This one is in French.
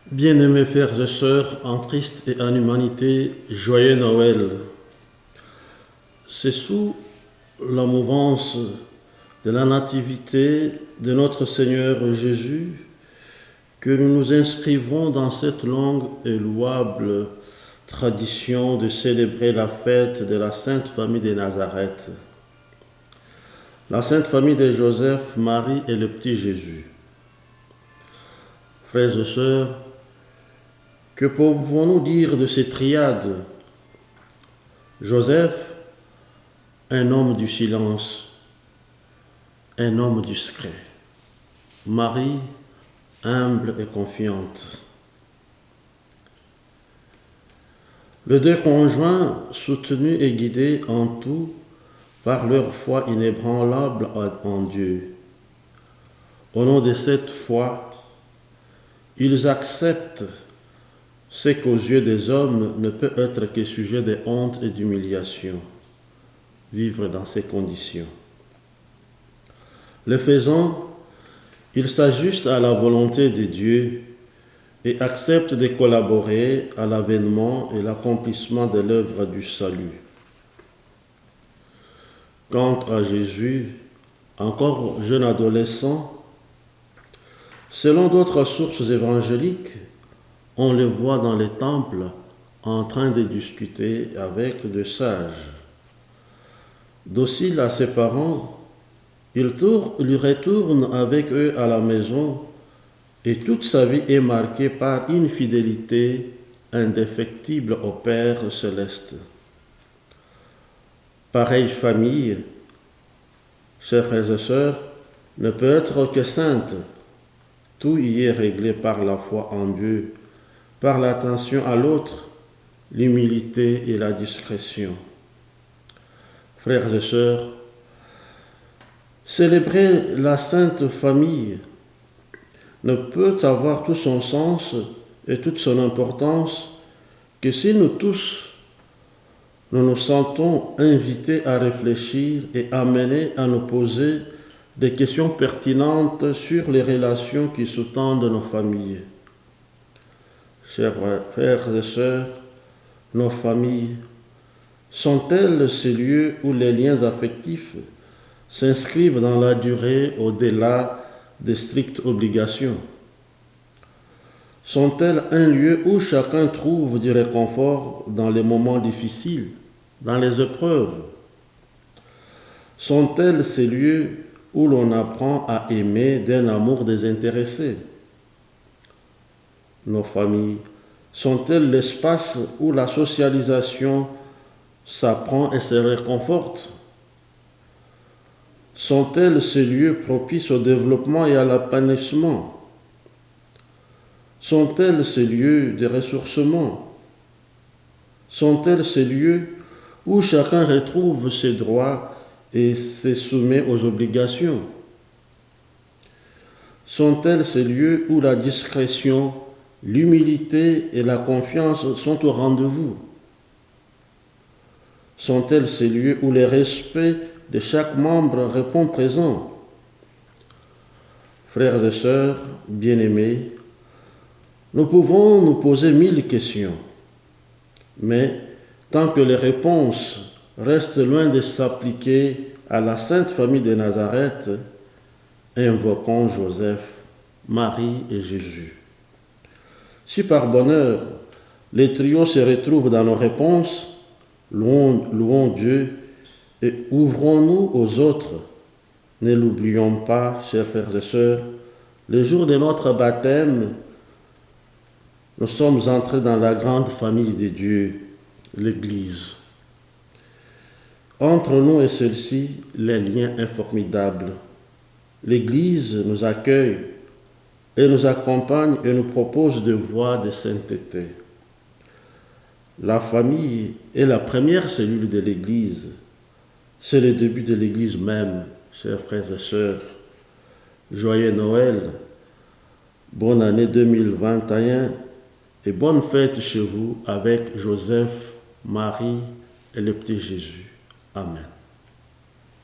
Bien-aimés frères et sœurs, en Christ et en humanité, joyeux Noël. C'est sous la mouvance de la nativité de notre Seigneur Jésus que nous nous inscrivons dans cette longue et louable tradition de célébrer la fête de la Sainte Famille de Nazareth, la Sainte Famille de Joseph, Marie et le petit Jésus. Frères et sœurs, que pouvons-nous dire de ces triades? Joseph, un homme du silence, un homme discret. Marie, humble et confiante. Les deux conjoints, soutenus et guidés en tout par leur foi inébranlable en Dieu. Au nom de cette foi, ils acceptent ce qu'aux yeux des hommes ne peut être que sujet de honte et d'humiliation, vivre dans ces conditions. Le faisant, ils s'ajustent à la volonté de Dieu et acceptent de collaborer à l'avènement et l'accomplissement de l'œuvre du salut. Quant à Jésus, encore jeune adolescent, selon d'autres sources évangéliques, on le voit dans les temples en train de discuter avec des sages. Docile à ses parents, il retourne avec eux à la maison et toute sa vie est marquée par une fidélité indéfectible au Père céleste. Pareille famille, chers frères et sœurs, ne peut être que sainte. Tout y est réglé par la foi en Dieu, par l'attention à l'autre, l'humilité et la discrétion. Frères et sœurs, célébrer la Sainte Famille ne peut avoir tout son sens et toute son importance que si nous tous, nous nous sentons invités à réfléchir et amenés à nous poser des questions pertinentes sur les relations qui sous-tendent nos familles. Chers frères et sœurs, nos familles sont-elles ces lieux où les liens affectifs s'inscrivent dans la durée au-delà des strictes obligations? Sont-elles un lieu où chacun trouve du réconfort dans les moments difficiles, dans les épreuves? Sont-elles ces lieux où l'on apprend à aimer d'un amour désintéressé? Nos familles sont-elles l'espace où la socialisation s'apprend et se réconforte? Sont-elles ces lieux propices au développement et à l'épanouissement? Sont-elles ces lieux de ressourcement? Sont-elles ces lieux où chacun retrouve ses droits et se soumet aux obligations? Sont-elles ces lieux où la discrétion, l'humilité et la confiance sont au rendez-vous? Sont-elles ces lieux où le respect de chaque membre répond présent? Frères et sœurs bien-aimés, nous pouvons nous poser 1000 questions, mais tant que les réponses restent loin de s'appliquer à la Sainte Famille de Nazareth, invoquons Joseph, Marie et Jésus. Si par bonheur, les trios se retrouvent dans nos réponses, louons Dieu et ouvrons-nous aux autres. Ne l'oublions pas, chers frères et sœurs, le jour de notre baptême, nous sommes entrés dans la grande famille de Dieu, l'Église. Entre nous et celle-ci, les liens informidables. L'Église nous accueille et nous accompagne et nous propose des voies de sainteté. La famille est la première cellule de l'Église. C'est le début de l'Église même, chers frères et sœurs. Joyeux Noël, bonne année 2021 et bonne fête chez vous avec Joseph, Marie et le petit Jésus. Amen.